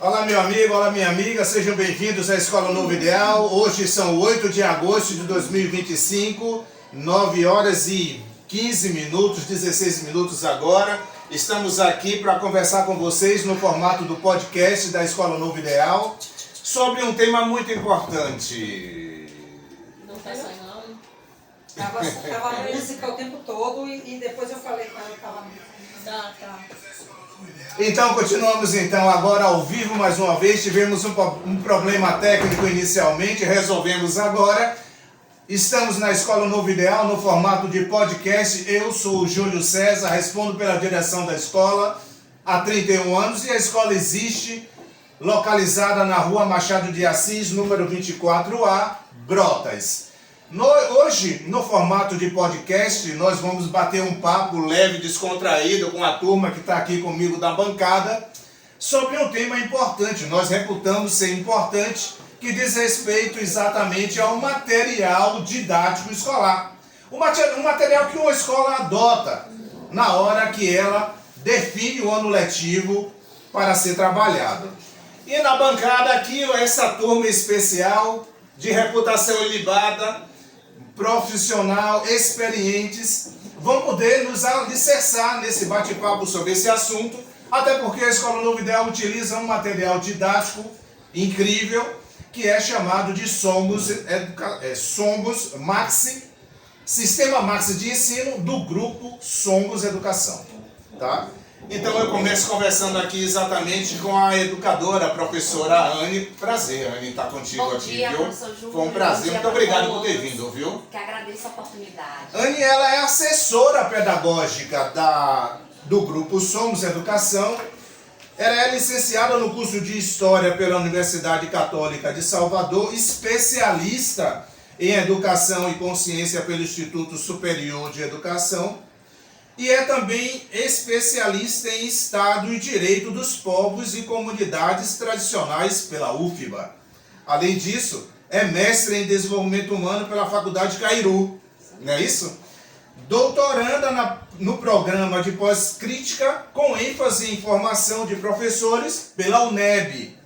Olá meu amigo, olá minha amiga, sejam bem-vindos à Escola Novo Ideal. Hoje são 8 de agosto de 2025, 9 horas e 15 minutos, 16 minutos agora. Estamos aqui para conversar com vocês no formato do podcast da Escola Novo Ideal sobre um tema muito importante. Não tá saindo não? Tava música o tempo todo e depois eu falei com ela que tava música. Tá. Então continuamos agora ao vivo mais uma vez. Tivemos um problema técnico inicialmente, resolvemos agora. Estamos na Escola Novo Ideal no formato de podcast. Eu sou o Júlio César, respondo pela direção da escola há 31 anos e a escola existe localizada na Rua Machado de Assis, número 24A, Brotas. Hoje, no formato de podcast, nós vamos bater um papo leve, descontraído com a turma que está aqui comigo da bancada sobre um tema importante. Nós reputamos ser importante, que diz respeito exatamente ao material didático escolar. O material que uma escola adota na hora que ela define o ano letivo para ser trabalhado. E na bancada aqui, essa turma especial de reputação ilibada, profissional, experientes, vão poder nos alicerçar nesse bate-papo sobre esse assunto, até porque a Escola Novo Ideal utiliza um material didático incrível, que é chamado de Somos Maxi, Sistema Maxi de Ensino do grupo Somos Educação. Tá? Então eu começo conversando aqui exatamente com a educadora, a professora Anne. Prazer, Anne, estar contigo Bom aqui, dia, viu? professor Júlio. Foi um prazer, muito obrigado por ter todos. vindo, viu? Que agradeço a oportunidade. Anne, ela é assessora pedagógica do grupo Somos Educação. Ela é licenciada no curso de História pela Universidade Católica de Salvador, especialista em Educação e Consciência pelo Instituto Superior de Educação e é também especialista em Estado e Direito dos Povos e Comunidades Tradicionais pela UFBA. Além disso, é mestre em Desenvolvimento Humano pela Faculdade Cairu, não é isso? Doutoranda no programa de pós-crítica com ênfase em formação de professores pela UNEB,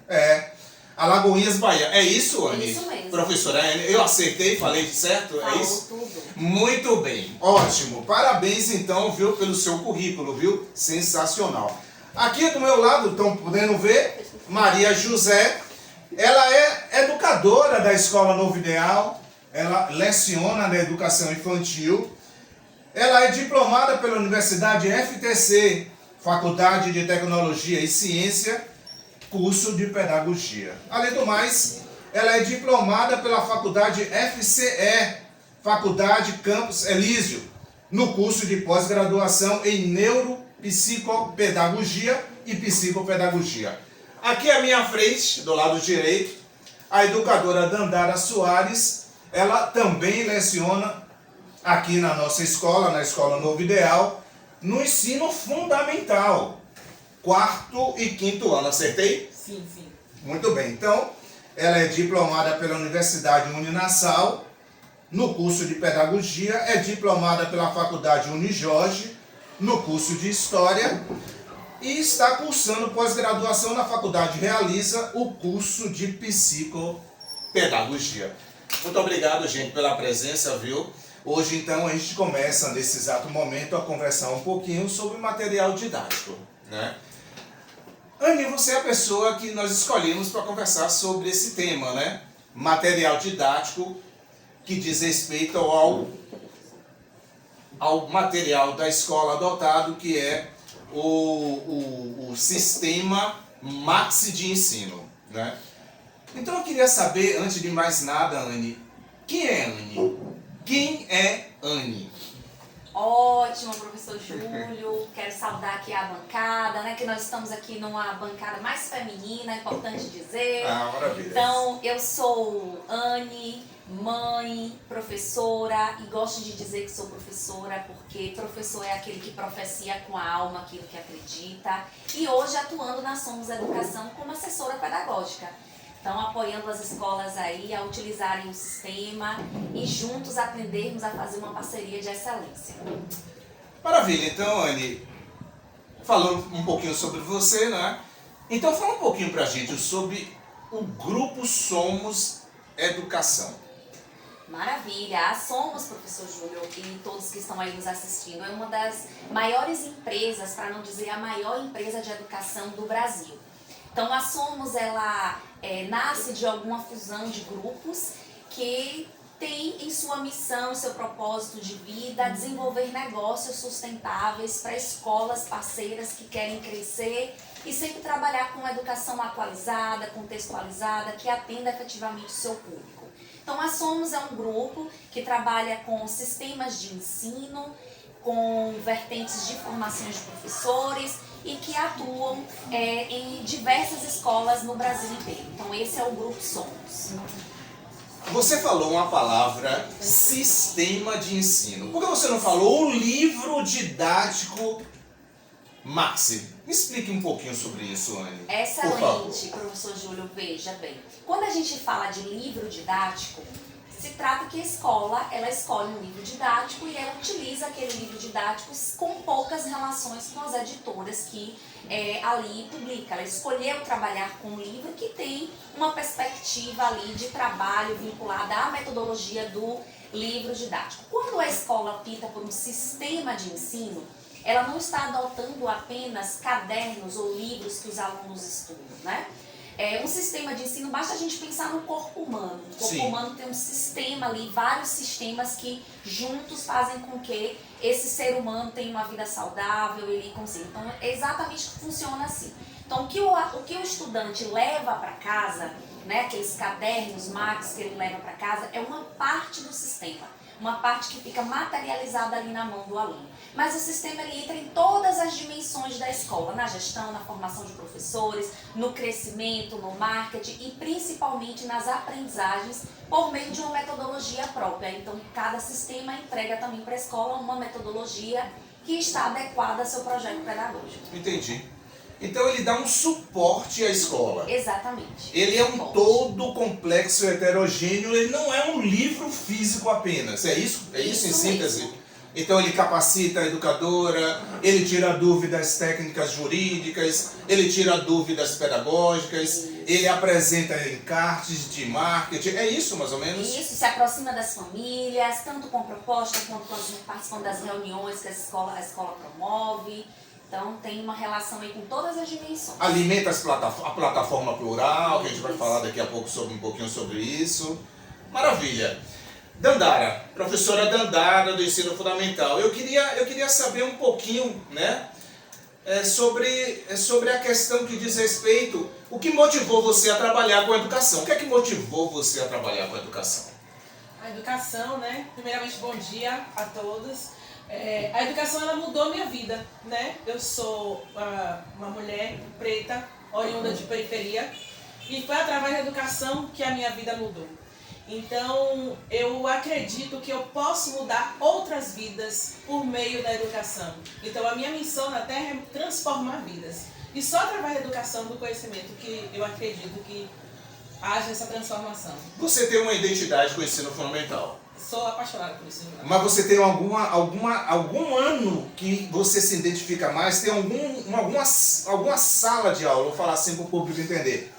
Alagoinhas, Bahia. É isso, Anne? Isso mesmo. Professora Anne, eu acertei, falei certo? Falou É isso? tudo. Muito bem, ótimo. Parabéns então, viu, pelo seu currículo, viu? Sensacional. Aqui do meu lado, estão podendo ver, Maria José. Ela é educadora da Escola Novo Ideal, ela leciona na educação infantil. Ela é diplomada pela Universidade FTC, Faculdade de Tecnologia e Ciência, curso de Pedagogia. Além do mais, ela é diplomada pela Faculdade FCE, Faculdade Campus Elísio, no curso de pós-graduação em Neuropsicopedagogia e Psicopedagogia. Aqui à minha frente, do lado direito, a educadora Dandara Soares. Ela também leciona aqui na nossa escola, na Escola Novo Ideal, no ensino fundamental, 4º e 5º ano. Acertei? Sim. Muito bem. Então, ela é diplomada pela Universidade Uninassal, no curso de Pedagogia, é diplomada pela Faculdade Unijorge, no curso de História, e está cursando pós-graduação na Faculdade Realiza, o curso de Psicopedagogia. Muito obrigado, gente, pela presença, viu? Hoje, então, a gente começa, nesse exato momento, a conversar um pouquinho sobre material didático, né? Anne, você é a pessoa que nós escolhemos para conversar sobre esse tema, né? Material didático que diz respeito ao material da escola adotado, que é o sistema Maxi de ensino, né? Então eu queria saber, antes de mais nada, Anne, quem é Anne? Quem é Anne? Ótimo, professor Júlio. Quero saudar aqui a bancada, né? Que nós estamos aqui numa bancada mais feminina, é importante dizer. Ah, maravilha. Então, eu sou Anne, mãe, professora, e gosto de dizer que sou professora porque professor é aquele que profecia com a alma aquilo que acredita. E hoje atuando na Somos Educação como assessora pedagógica. Então, apoiando as escolas aí a utilizarem o sistema e juntos aprendermos a fazer uma parceria de excelência. Maravilha. Então, Anne, falando um pouquinho sobre você, né? Então fala um pouquinho pra gente sobre o grupo Somos Educação. Maravilha! A Somos, professor Júlio, e todos que estão aí nos assistindo, é uma das maiores empresas, para não dizer a maior empresa de educação do Brasil. Então a Somos, ela nasce de alguma fusão de grupos que tem em sua missão, seu propósito de vida, desenvolver negócios sustentáveis para escolas parceiras que querem crescer e sempre trabalhar com educação atualizada, contextualizada, que atenda efetivamente o seu público. Então a Somos é um grupo que trabalha com sistemas de ensino, com vertentes de formações de professores e que atuam em diversas escolas no Brasil inteiro. Então esse é o grupo Somos. Você falou uma palavra, sistema de ensino. Por que você não falou o livro didático Maxi? Me explique um pouquinho sobre isso, Anne. Excelente, professor Júlio. Veja bem, quando a gente fala de livro didático, se trata que a escola, ela escolhe um livro didático e ela utiliza aquele livro didático com poucas relações com as editoras que ali publica. Ela escolheu trabalhar com um livro que tem uma perspectiva ali de trabalho vinculada à metodologia do livro didático. Quando a escola opta por um sistema de ensino, ela não está adotando apenas cadernos ou livros que os alunos estudam, né? Um sistema de ensino, basta a gente pensar no corpo humano. O corpo humano tem um sistema ali, vários sistemas que juntos fazem com que esse ser humano tenha uma vida saudável, ele consiga. Então, exatamente funciona assim. Então, o que o estudante leva para casa, né, aqueles cadernos Max que ele leva para casa, é uma parte do sistema. Uma parte que fica materializada ali na mão do aluno. Mas o sistema ele entra em todas as dimensões da escola, na gestão, na formação de professores, no crescimento, no marketing e principalmente nas aprendizagens por meio de uma metodologia própria. Então, cada sistema entrega também para a escola uma metodologia que está adequada ao seu projeto pedagógico. Entendi. Então ele dá um suporte à escola. Exatamente. Ele é um todo complexo heterogêneo, ele não é um livro físico apenas. É isso? É isso em síntese? Mesmo. Então ele capacita a educadora, ele tira dúvidas técnicas jurídicas, ele tira dúvidas pedagógicas, ele apresenta encartes de marketing. É isso mais ou menos? Isso, se aproxima das famílias, tanto com proposta quanto participando das reuniões que a escola promove. Então tem uma relação aí com todas as dimensões. Alimenta a plataforma plural, que a gente vai falar daqui a pouco um pouquinho sobre isso. Maravilha. Dandara, professora Dandara do Ensino Fundamental. Eu queria saber um pouquinho, né, sobre a questão que diz respeito, o que motivou você a trabalhar com a educação? O que é que motivou você a trabalhar com a educação? A educação, né? Primeiramente, bom dia a todos. A educação, ela mudou minha vida, né? Eu sou uma mulher preta, oriunda de periferia, e foi através da educação que a minha vida mudou. Então, eu acredito que eu posso mudar outras vidas por meio da educação. Então, a minha missão na Terra é transformar vidas. E só através da educação, do conhecimento, que eu acredito que haja essa transformação. Você tem uma identidade com o ensino fundamental. Sou apaixonada por ensino fundamental. Mas você tem algum ano que você se identifica mais? Tem alguma sala de aula, vou falar assim para o público entender.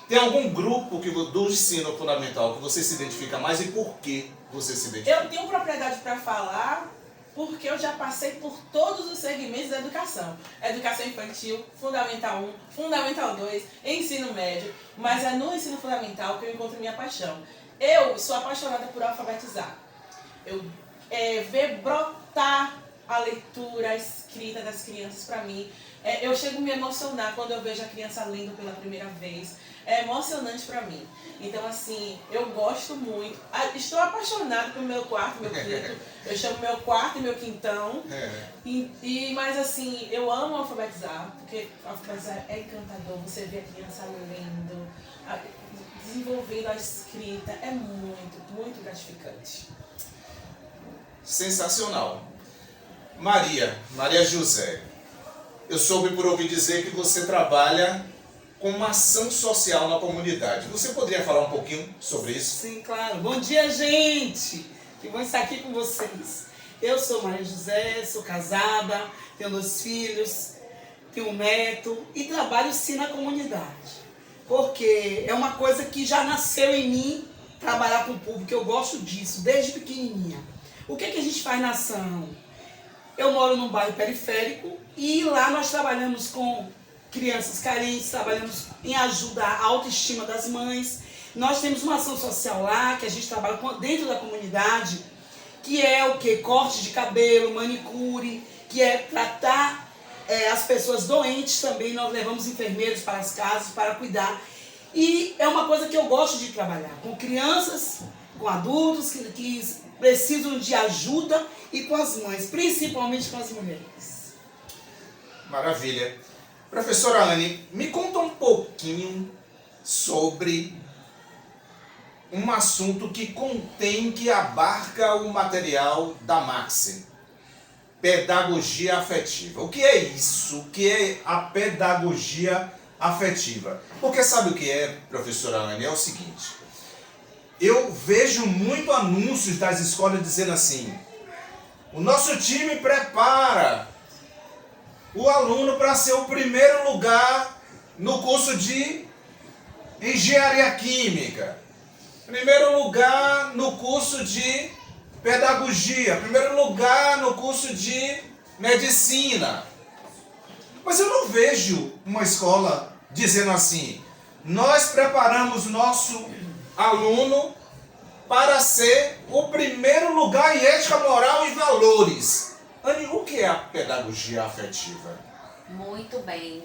Tem algum grupo do ensino fundamental que você se identifica mais e por que você se identifica? Eu tenho propriedade para falar porque eu já passei por todos os segmentos da educação. Educação infantil, Fundamental 1, Fundamental 2, ensino médio, mas é no ensino fundamental que eu encontro minha paixão. Eu sou apaixonada por alfabetizar. Eu ver brotar a leitura, a escrita das crianças para mim. Eu chego a me emocionar quando eu vejo a criança lendo pela primeira vez. É emocionante para mim. Então, assim, eu gosto muito. Estou apaixonada pelo meu quarto, meu quinto. Eu chamo meu quarto e meu quintão. Mas, assim, eu amo alfabetizar, porque alfabetizar é encantador. Você vê a criança lendo, desenvolvendo a escrita. É muito, muito gratificante. Sensacional. Maria José, eu soube por ouvir dizer que você trabalha com uma ação social na comunidade. Você poderia falar um pouquinho sobre isso? Sim, claro. Bom dia, gente! Que bom estar aqui com vocês. Eu sou Maria José, sou casada, tenho 2 filhos, tenho um neto e trabalho sim na comunidade. Porque é uma coisa que já nasceu em mim, trabalhar com o público, eu gosto disso, desde pequenininha. O que a gente faz na ação? Eu moro num bairro periférico e lá nós trabalhamos com crianças carentes, trabalhamos em ajuda à autoestima das mães. Nós temos uma ação social lá, que a gente trabalha dentro da comunidade, que é o quê? Corte de cabelo, manicure, que é tratar as pessoas doentes também. Nós levamos enfermeiros para as casas para cuidar. E é uma coisa que eu gosto de trabalhar, com crianças, com adultos que precisam de ajuda e com as mães, principalmente com as mulheres. Maravilha. Professora Anne, me conta um pouquinho sobre um assunto que contém, que abarca o material da Maxi. Pedagogia afetiva. O que é isso? O que é a pedagogia afetiva? Porque sabe o que é, professora Anne? É o seguinte, eu vejo muito anúncios das escolas dizendo assim, o nosso time prepara o aluno para ser o primeiro lugar no curso de engenharia química, primeiro lugar no curso de pedagogia, primeiro lugar no curso de medicina. Mas eu não vejo uma escola dizendo assim, nós preparamos nosso aluno para ser o primeiro lugar em ética, moral e valores. Anne, o que é a pedagogia afetiva? Muito bem.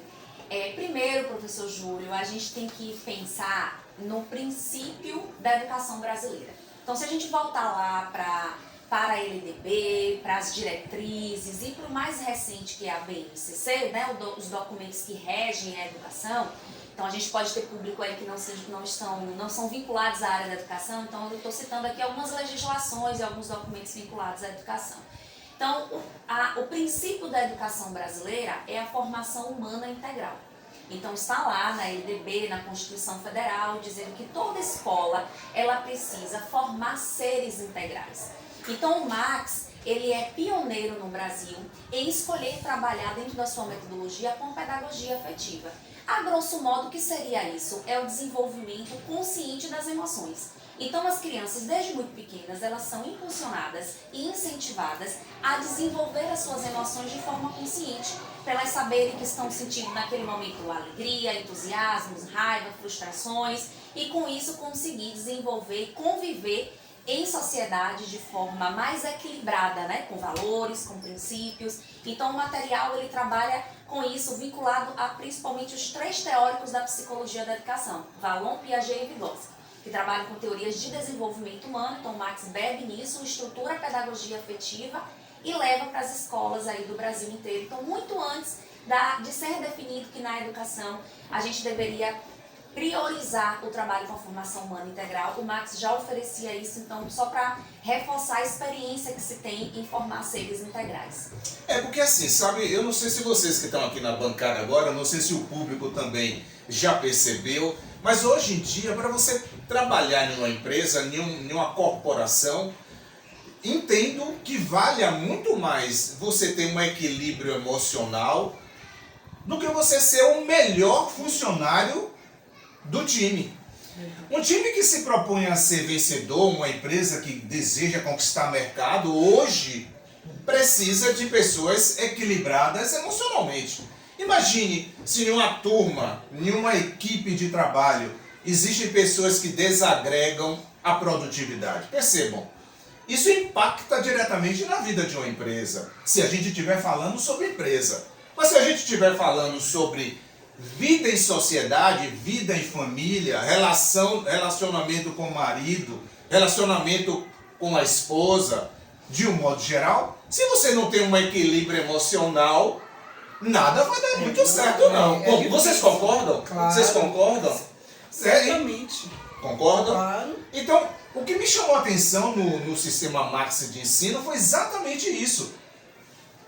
Primeiro, professor Júlio, a gente tem que pensar no princípio da educação brasileira. Então, se a gente voltar lá para a LDB, para as diretrizes e para o mais recente que é a BNCC, né, os documentos que regem a educação, então a gente pode ter público aí que não são vinculados à área da educação, então eu estou citando aqui algumas legislações e alguns documentos vinculados à educação. Então, o princípio da educação brasileira é a formação humana integral. Então, está lá na LDB, na Constituição Federal, dizendo que toda escola, ela precisa formar seres integrais. Então, o Max, ele é pioneiro no Brasil em escolher trabalhar dentro da sua metodologia com pedagogia afetiva. A grosso modo, o que seria isso? É o desenvolvimento consciente das emoções. Então, as crianças, desde muito pequenas, elas são impulsionadas e incentivadas a desenvolver as suas emoções de forma consciente, para elas saberem que estão sentindo naquele momento alegria, entusiasmos, raiva, frustrações, e com isso conseguir desenvolver e conviver em sociedade de forma mais equilibrada, né? Com valores, com princípios. Então, o material ele trabalha com isso vinculado a principalmente os 3 teóricos da psicologia da educação, Vallon, Piaget e Vygotsky, que trabalham com teorias de desenvolvimento humano. Então, o Max bebe nisso, estrutura a pedagogia afetiva e leva para as escolas aí do Brasil inteiro. Então, muito antes de ser definido que na educação a gente deveria priorizar o trabalho com a formação humana integral, o Max já oferecia isso, então, só para reforçar a experiência que se tem em formar seres integrais. Porque assim, sabe, eu não sei se vocês que estão aqui na bancada agora, não sei se o público também já percebeu, mas hoje em dia, para você trabalhar em uma empresa, em uma corporação, entendo que valha muito mais você ter um equilíbrio emocional do que você ser o melhor funcionário do time. Um time que se propõe a ser vencedor, uma empresa que deseja conquistar mercado, hoje precisa de pessoas equilibradas emocionalmente. Imagine se em uma turma, em uma equipe de trabalho, existem pessoas que desagregam a produtividade. Percebam, isso impacta diretamente na vida de uma empresa, se a gente estiver falando sobre empresa. Mas se a gente estiver falando sobre vida em sociedade, vida em família, relacionamento com o marido, relacionamento com a esposa, de um modo geral, se você não tem um equilíbrio emocional, nada vai dar muito certo, não. Vocês concordam? Claro. Vocês concordam? Certamente. Concordam? Claro. Então, o que me chamou a atenção no sistema Max de ensino foi exatamente isso.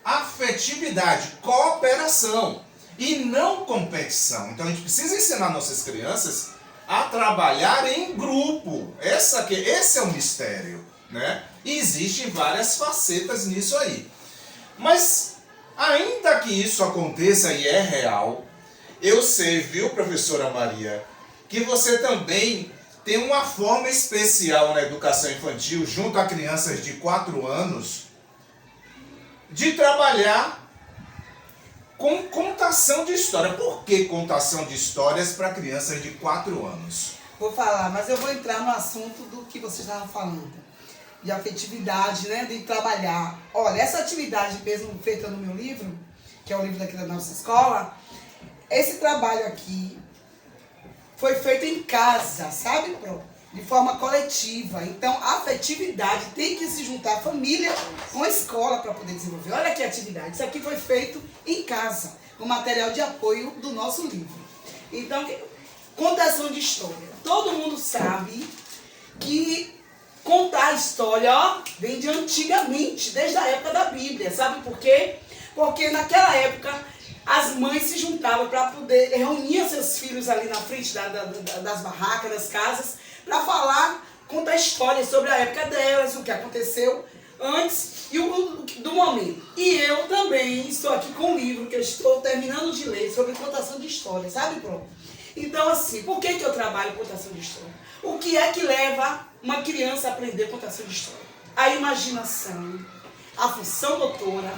Afetividade, cooperação e não competição. Então a gente precisa ensinar nossas crianças a trabalhar em grupo. Esse é o mistério, né? E existem várias facetas nisso aí. Mas Ainda que isso aconteça e é real, eu sei, viu, professora Maria, que você também tem uma forma especial na educação infantil, junto a crianças de 4 anos, de trabalhar com contação de história. Por que contação de histórias para crianças de 4 anos? Vou falar, mas eu vou entrar no assunto do que você estava falando. De afetividade, né? De trabalhar. Olha, essa atividade mesmo feita no meu livro, que é o livro daqui da nossa escola, esse trabalho aqui foi feito em casa, sabe, Pro? De forma coletiva. Então, a afetividade tem que se juntar a família com a escola para poder desenvolver. Olha que atividade. Isso aqui foi feito em casa, com material de apoio do nosso livro. Então, contação de história. Todo mundo sabe que contar a história, ó, vem de antigamente, desde a época da Bíblia. Sabe por quê? Porque naquela época as mães se juntavam para poder reunir seus filhos ali na frente das barracas, das casas, para falar, contar histórias sobre a época delas, o que aconteceu antes e do momento. E eu também estou aqui com um livro que eu estou terminando de ler sobre contação de história, sabe, Pro? Então, assim, por que eu trabalho contação de história? O que é que leva uma criança a aprender contação de história? A imaginação, a função motora,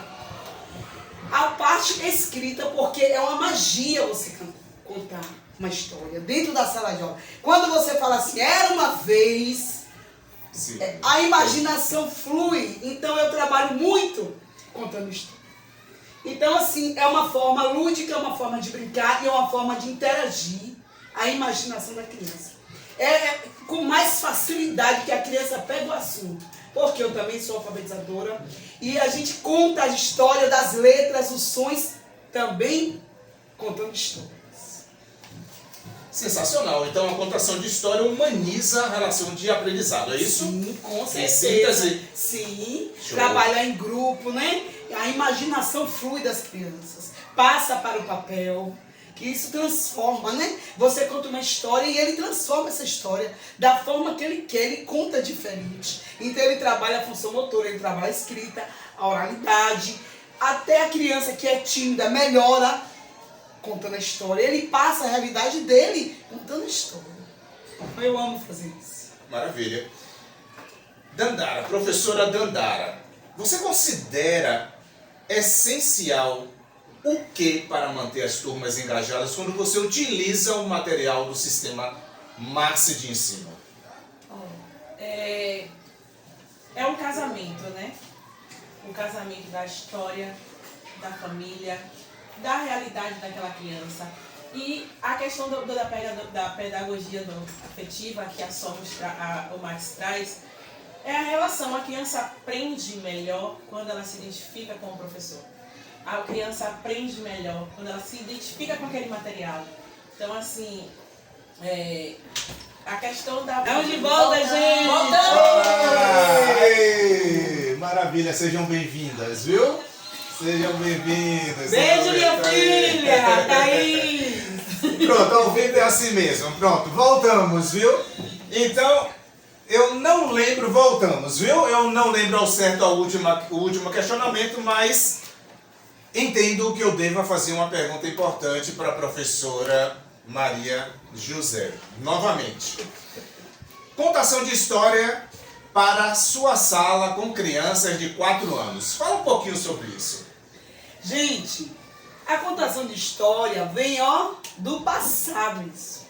a parte escrita, porque é uma magia você contar uma história dentro da sala de aula. Quando você fala assim, era uma vez, Sim. A imaginação flui. Então eu trabalho muito contando história. Então, assim, é uma forma lúdica, é uma forma de brincar e é uma forma de interagir a imaginação da criança. É com mais facilidade que a criança pega o assunto. Porque eu também sou alfabetizadora e a gente conta a história das letras, os sons, também contando histórias. Sensacional. Então a contação de história humaniza a relação de aprendizado, é isso? Sim, com Em certeza. síntese. Sim, Show. trabalhar em grupo, né? A imaginação flui das crianças, passa para o papel, que isso transforma, né? Você conta uma história e ele transforma essa história da forma que ele quer, ele conta diferente. Então ele trabalha a função motora, ele trabalha a escrita, a oralidade, até a criança que é tímida melhora contando a história. Ele passa a realidade dele contando a história. Eu amo fazer isso. Maravilha. Dandara, professora Dandara, você considera essencial o que para manter as turmas engajadas quando você utiliza o material do sistema Maxi de ensino? É um casamento, né? Um casamento da história, da família, da realidade daquela criança. E a questão da pedagogia afetiva que a Somos, o Max traz, é a relação. A criança aprende melhor quando ela se identifica com o professor. A criança aprende melhor quando ela se identifica com aquele material. Então, assim, a questão da... Estamos de volta, gente! Olá! Ei, maravilha, sejam bem-vindas, viu? Sejam bem-vindas. Beijo, minha filha! Thaís! Pronto, ao vivo é assim mesmo. Pronto, voltamos, viu? Então, eu não lembro, voltamos, viu? Eu não lembro ao certo o último questionamento, mas entendo que eu deva fazer uma pergunta importante para a professora Maria José. Novamente. Contação de história para a sua sala com crianças de 4 anos. Fala um pouquinho sobre isso. Gente, a contação de história vem, do passado isso.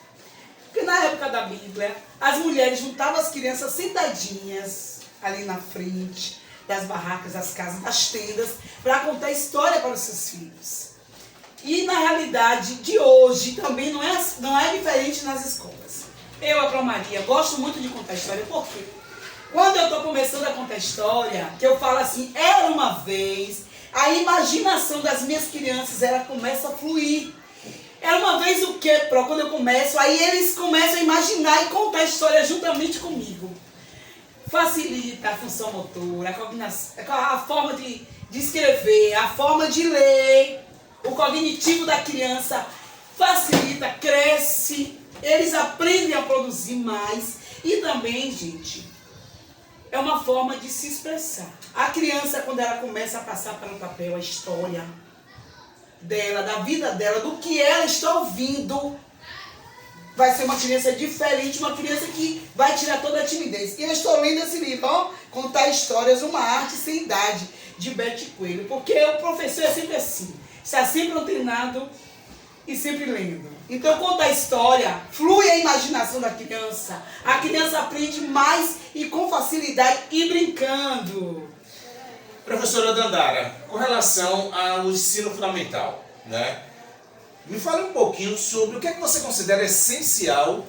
Porque na época da Bíblia, as mulheres juntavam as crianças sentadinhas ali na frente das barracas, das casas, das tendas, para contar história para os seus filhos. E na realidade de hoje também não é diferente nas escolas. Eu, a Pro Maria, gosto muito de contar história, por quê? Quando eu estou começando a contar história, que eu falo assim, era uma vez, a imaginação das minhas crianças, ela começa a fluir. Era uma vez o quê, Pro? Quando eu começo, aí eles começam a imaginar e contar a história juntamente comigo. Facilita a função motora, a cognição, a forma de escrever, a forma de ler, o cognitivo da criança facilita, cresce, eles aprendem a produzir mais e também, gente, é uma forma de se expressar. A criança, quando ela começa a passar para o papel a história, dela, da vida dela, do que ela está ouvindo, vai ser uma criança diferente, uma criança que vai tirar toda a timidez. E eu estou lendo esse livro, ó, Contar Histórias, uma arte sem idade, de Bete Coelho. Porque o professor é sempre assim, está sempre antenado e sempre lendo. Então, conta a história, flui a imaginação da criança. A criança aprende mais e com facilidade e brincando. Professora Dandara, com relação ao ensino fundamental, né? Me fale um pouquinho sobre o que é que você considera essencial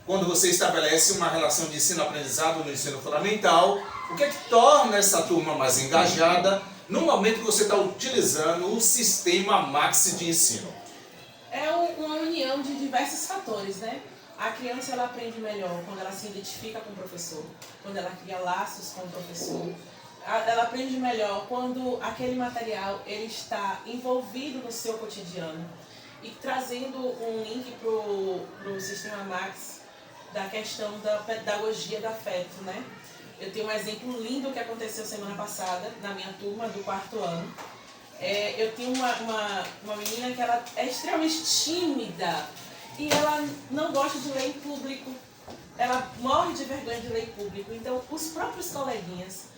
quando você estabelece uma relação de ensino-aprendizado no ensino fundamental. O que é que torna essa turma mais engajada no momento que você está utilizando o sistema Maxi de ensino? É uma união de diversos fatores, né? A criança ela aprende melhor quando ela se identifica com o professor, quando ela cria laços com o professor. Ela aprende melhor quando aquele material ele está envolvido no seu cotidiano e trazendo um link para o sistema Max da questão da pedagogia do afeto, né? Eu tenho um exemplo lindo que aconteceu semana passada na minha turma do 4º ano. Eu tenho uma menina que ela é extremamente tímida e ela não gosta de ler em público. Ela morre de vergonha de ler em público. Então, os próprios coleguinhas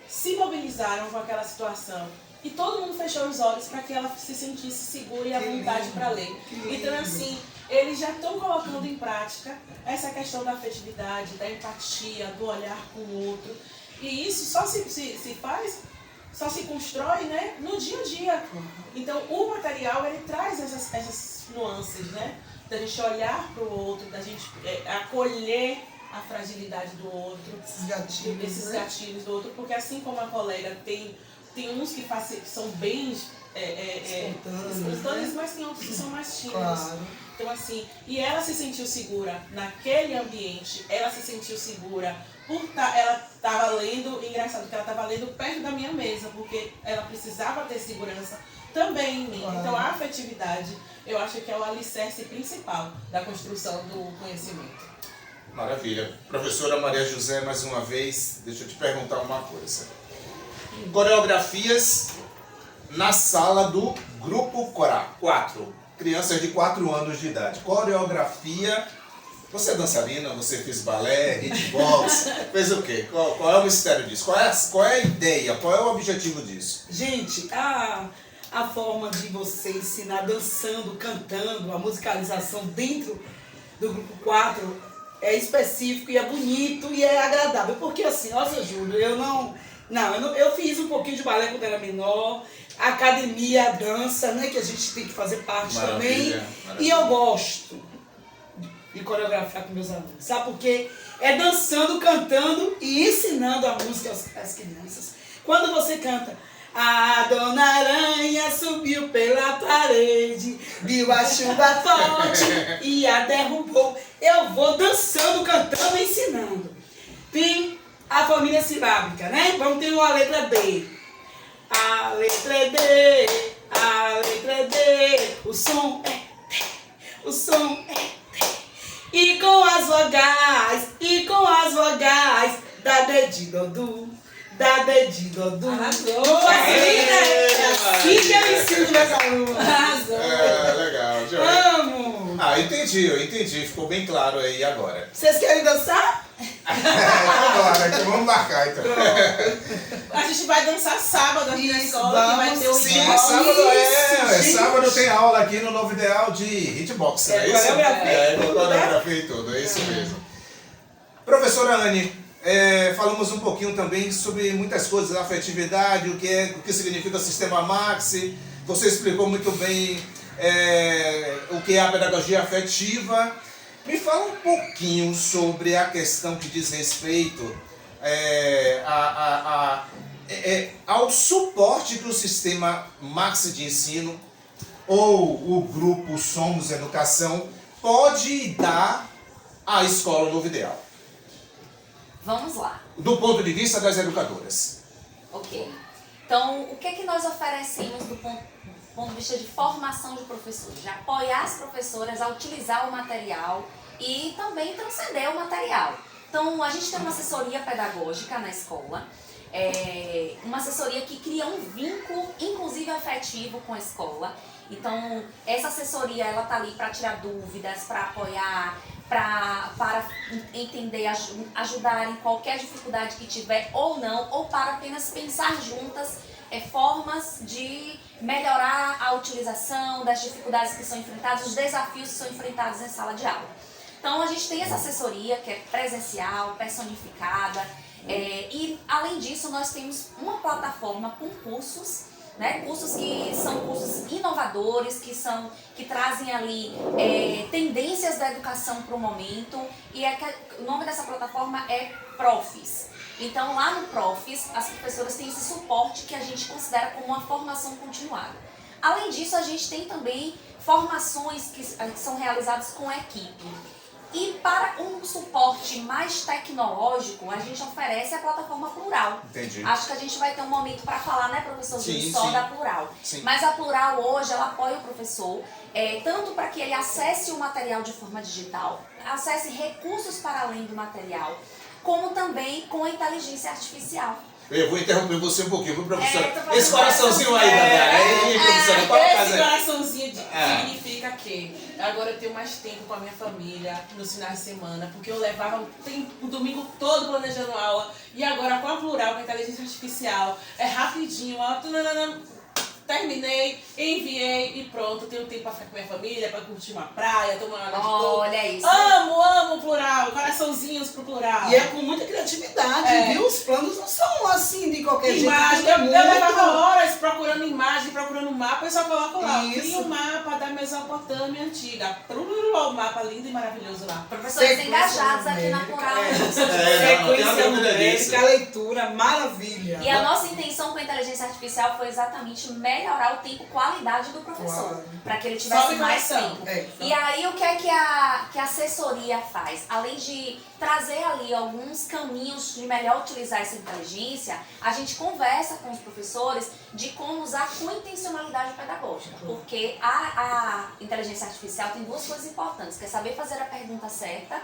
se mobilizaram com aquela situação e todo mundo fechou os olhos para que ela se sentisse segura e à vontade para ler. Então, assim, eles já estão colocando em prática essa questão da afetividade, da empatia, do olhar com o outro. E isso só se faz, só se constrói, né, no dia a dia. Então, o material, ele traz essas nuances, né? Da gente olhar para o outro, da gente acolher a fragilidade do outro, esses gatilhos do outro, porque assim como a colega tem uns que são bem espontâneos, mas tem outros que são mais tímidos. Claro. Então assim, e ela se sentiu segura naquele ambiente, ela se sentiu segura ela estava lendo, engraçado que ela estava lendo perto da minha mesa, porque ela precisava ter segurança também em mim. Claro. Então a afetividade, eu acho que é o alicerce principal da construção do conhecimento. Maravilha. Professora Maria José, mais uma vez, deixa eu te perguntar uma coisa. Coreografias na sala do Grupo 4, crianças de 4 anos de idade. Coreografia, você é dançarina, você fez balé, hitbox, fez o quê? Qual é o mistério disso? Qual é a ideia? Qual é o objetivo disso? Gente, a forma de você ensinar dançando, cantando, a musicalização dentro do Grupo 4 é específico e é bonito e é agradável. Porque assim, nossa, Júlio, eu fiz um pouquinho de balé quando era menor, academia, dança, né, que a gente tem que fazer parte também. Maravilha. E eu gosto de coreografar com meus alunos, sabe? Porque é dançando, cantando e ensinando a música às crianças. Quando você canta, a Dona Aranha subiu pela parede, viu a chuva forte e a derrubou. Eu vou dançando, cantando e ensinando. Tem a família silábica, né? Vamos ter uma letra D. A letra é D, a letra é D, o som é D, o som é D. E com as vogais, dá dedidodu, dá dedidodu. Arrasou! É assim que eu ensino meus alunos. Arrasou! Legal. Amo! Eu entendi. Ficou bem claro aí agora. Vocês querem dançar? Agora, então vamos marcar então. A gente vai dançar sábado aqui na escola, que vai ter o Sim, hitbox. sábado tem aula aqui no Novo Ideal de hitbox, não é isso? Coreografia e tudo, é isso mesmo. Professora Anne, falamos um pouquinho também sobre muitas coisas, a afetividade, o que significa o sistema Maxi. Você explicou muito bem o que é a pedagogia afetiva. Me fala um pouquinho sobre a questão que diz respeito ao suporte que o sistema Maxi de ensino ou o grupo Somos Educação pode dar à Escola Novo Ideal. Vamos lá. Do ponto de vista das educadoras. Ok. Então, o que é que nós oferecemos do ponto de vista de formação de professores? De apoiar as professoras a utilizar o material e também transcender o material. Então, a gente tem uma assessoria pedagógica na escola uma assessoria que cria um vínculo, inclusive afetivo, com a escola. Então, essa assessoria, ela tá ali para tirar dúvidas, para apoiar, para entender, ajudar em qualquer dificuldade que tiver ou não, ou para apenas pensar juntas formas de melhorar a utilização das dificuldades que são enfrentadas, os desafios que são enfrentados em sala de aula. Então, a gente tem essa assessoria que é presencial, personificada, e além disso, nós temos uma plataforma com cursos, né? Cursos que são cursos inovadores, que trazem ali tendências da educação para o momento, e o nome dessa plataforma é Profis. Então, lá no Profis, as professoras têm esse suporte que a gente considera como uma formação continuada. Além disso, a gente tem também formações que são realizadas com a equipe. E para um suporte mais tecnológico, a gente oferece a plataforma Plural. Entendi. Acho que a gente vai ter um momento para falar, né, professor, só da Plural. Sim. Mas a Plural hoje, ela apoia o professor, tanto para que ele acesse o material de forma digital, acesse recursos para além do material, como também com a inteligência artificial. Eu vou interromper você um pouquinho, viu, professora? tô fazendo Esse coraçãozinho aí, professora, qual Esse casa? coraçãozinho significa que agora eu tenho mais tempo com a minha família nos finais de semana, porque eu levava o domingo todo planejando aula, e agora com a Plural, com a inteligência artificial, é rapidinho, terminei, enviei e pronto, tenho tempo pra ficar com minha família, pra curtir uma praia, tomar uma água de coco. Olha isso. Amo o Plural, coraçãozinhos pro Plural. E é com muita criatividade, viu? Os planos não são assim de qualquer Imagem, jeito. eu levava horas procurando imagem, procurando mapa, eu só coloco lá. Isso. Cria um mapa da Mesopotâmia antiga. O mapa lindo e maravilhoso lá. Professores Sequência engajados aqui na numérica, Plural. Sequência numérica, leitura, maravilha. E a nossa intenção com a inteligência artificial foi exatamente melhorar o tempo, qualidade do professor, Claro. para que ele tivesse Sobe mais coração. tempo. E aí, o que é que a assessoria faz? Além de trazer ali alguns caminhos de melhor utilizar essa inteligência, a gente conversa com os professores de como usar com intencionalidade pedagógica, porque a inteligência artificial tem duas coisas importantes, que é saber fazer a pergunta certa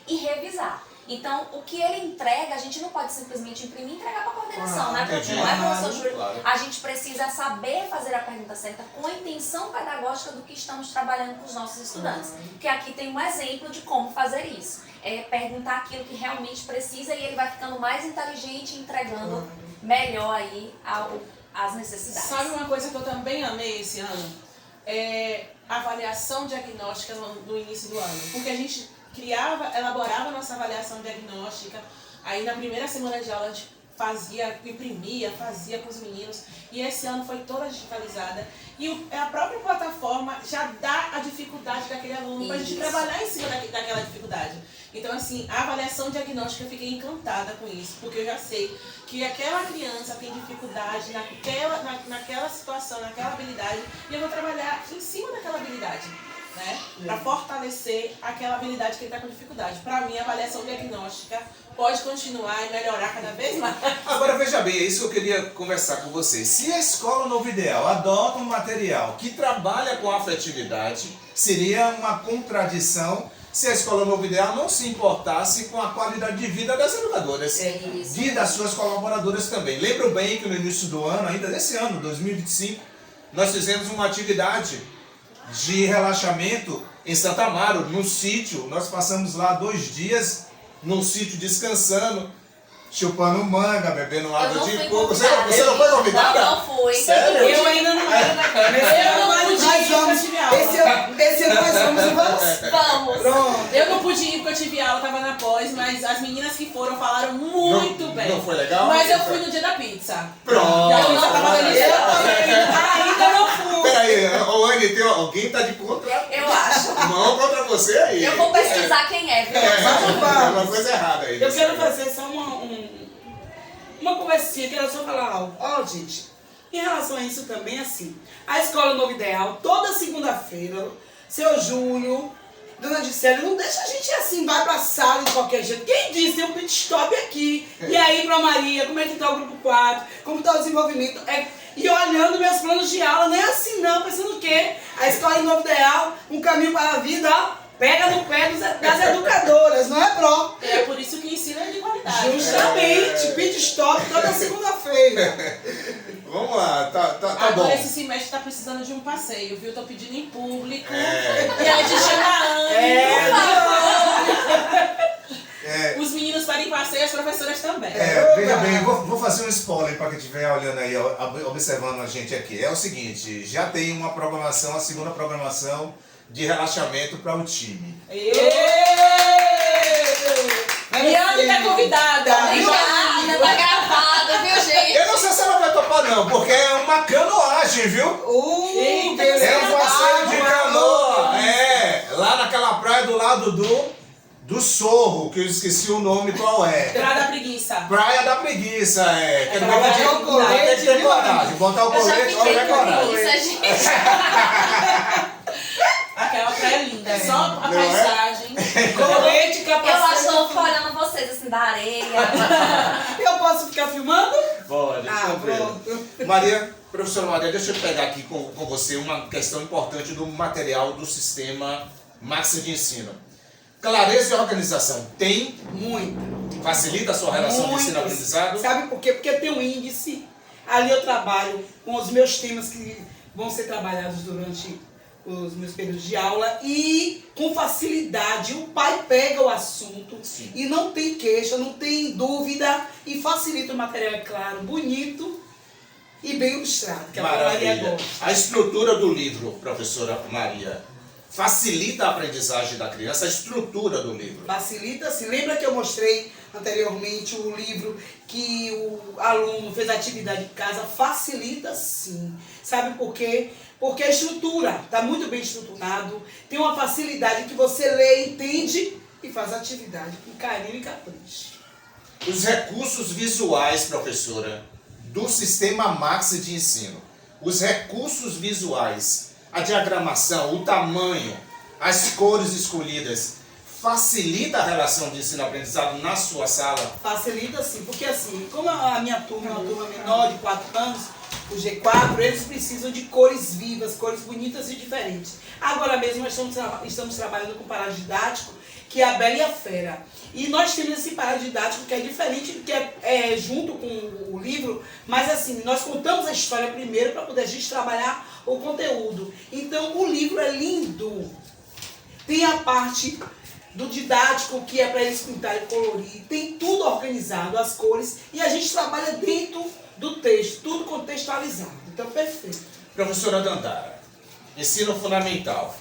e revisar. Então, o que ele entrega, a gente não pode simplesmente imprimir e entregar para a coordenação, né, professor? Não é, professor Júlio? Claro. A gente precisa saber fazer a pergunta certa com a intenção pedagógica do que estamos trabalhando com os nossos estudantes. Que aqui tem um exemplo de como fazer isso. É perguntar aquilo que realmente precisa e ele vai ficando mais inteligente e entregando melhor aí as necessidades. Sabe uma coisa que eu também amei esse ano? É a avaliação diagnóstica no início do ano. Porque a gente elaborava nossa avaliação diagnóstica, aí na primeira semana de aula a gente imprimia, fazia com os meninos, e esse ano foi toda digitalizada, e a própria plataforma já dá a dificuldade daquele aluno para a gente trabalhar em cima daquela dificuldade. Então, assim, a avaliação diagnóstica, eu fiquei encantada com isso, porque eu já sei que aquela criança tem dificuldade naquela situação, naquela habilidade, e eu vou trabalhar em cima daquela habilidade, né? Para fortalecer aquela habilidade que ele está com dificuldade. Para mim, a avaliação diagnóstica pode continuar e melhorar cada vez mais. Agora veja bem, é isso que eu queria conversar com vocês. Se a Escola Novo Ideal adota um material que trabalha com afetividade, seria uma contradição se a Escola Novo Ideal não se importasse com a qualidade de vida das educadoras e das suas colaboradoras também. Lembro bem que no início do ano, ainda desse ano, 2025, nós fizemos uma atividade de relaxamento em Santa Amaro, no sítio. Nós passamos lá 2 dias no sítio descansando, chupando manga, bebendo água de coco. Você não foi convidada? Não fui. Sério? Eu ainda não Esse ano nós vamos e vamos. Vamos! Pronto. Eu não pude ir porque eu tive aula, tava na pós, mas as meninas que foram falaram muito bem. Não foi legal? Mas eu fui no dia da pizza. Pronto. E a pizza tava deliciosa. Ainda não fui. Peraí, Anne, tem alguém tá de contra? Eu acho. Não contra você aí. Eu vou pesquisar quem é, viu? É uma coisa errada aí. Eu quero fazer só uma conversinha, quero só falar algo. Ó, gente, em relação a isso também, assim, a Escola Novo Ideal, toda segunda-feira, seu Júlio, Dona Gisele, não deixa a gente assim, vai pra sala de qualquer jeito. Quem disse, tem um pit stop aqui. E aí, pra Maria, como é que tá o grupo 4, como tá o desenvolvimento. E olhando meus planos de aula, nem assim não, pensando o quê? A Escola Novo Ideal, um caminho para a vida, ó, Pega no pé das educadoras, não é, Pro? É por isso que ensino é de qualidade. Justamente, pit stop toda segunda-feira. Vamos lá, tá Agora bom. esse semestre tá precisando de um passeio, viu? Tô pedindo em público. E aí te chama a Anne. Os meninos pedem passeio, as professoras também. Veja bem, vou fazer um spoiler para quem estiver olhando aí, observando a gente aqui. É o seguinte, já tem uma programação, a segunda programação de relaxamento para o time. E a Anne tá convidada. Obrigada, tá gravada, viu, gente? Eu não sei se ela vai topar não, porque é uma canoagem, viu? Eita, É um passeio de canoa. Lá naquela praia do lado do Sorro, que eu esqueci o nome qual é. Praia da Preguiça. Praia da Preguiça, Quer dizer, Botar o colete, tem que ter coragem. Botar o Eu já colete, fiquei olha a com coragem. preguiça, gente. Aquela praia linda, só a Não é? paisagem. Colete, Eu acho que eu capacete. tô olhando vocês assim da areia. Eu posso ficar filmando? Pode, tranquilo. Pronto. Maria, professora Maria, deixa eu pegar aqui com você uma questão importante do material do sistema Maxi de ensino. Clareza e organização tem? Muito. Facilita a sua relação de Muito. ensino-aprendizado? Sabe por quê? Porque tem um índice. Ali eu trabalho com os meus temas que vão ser trabalhados durante os meus períodos de aula e com facilidade o pai pega o assunto e não tem queixa, não tem dúvida e facilita o material, é claro, bonito e bem ilustrado, que a Maria Maravilha. gosta. A estrutura do livro, professora Maria, facilita a aprendizagem da criança, a estrutura do livro. Facilita, se lembra que eu mostrei anteriormente o livro que o aluno fez a atividade de casa? Facilita sim. Sabe por quê? Porque a estrutura está muito bem estruturado, tem uma facilidade que você lê, entende e faz a atividade com carinho e capricho. Os recursos visuais, professora, do sistema Maxi de ensino. Os recursos visuais, a diagramação, o tamanho, as cores escolhidas, facilita a relação de ensino-aprendizado na sua sala? Facilita sim, porque assim, como a minha turma é uma turma menor de 4 anos, o G4, eles precisam de cores vivas, cores bonitas e diferentes. Agora mesmo nós estamos trabalhando com paradidático, que é a Bela e a Fera. E nós temos esse paradidático que é diferente, que é junto com o livro, mas assim, nós contamos a história primeiro para poder a gente trabalhar o conteúdo. Então o livro é lindo. Tem a parte do didático, que é para eles pintarem e colorir, tem tudo organizado, as cores, e a gente trabalha dentro do texto, tudo contextualizado. Então, perfeito. Professora Dandara, ensino fundamental.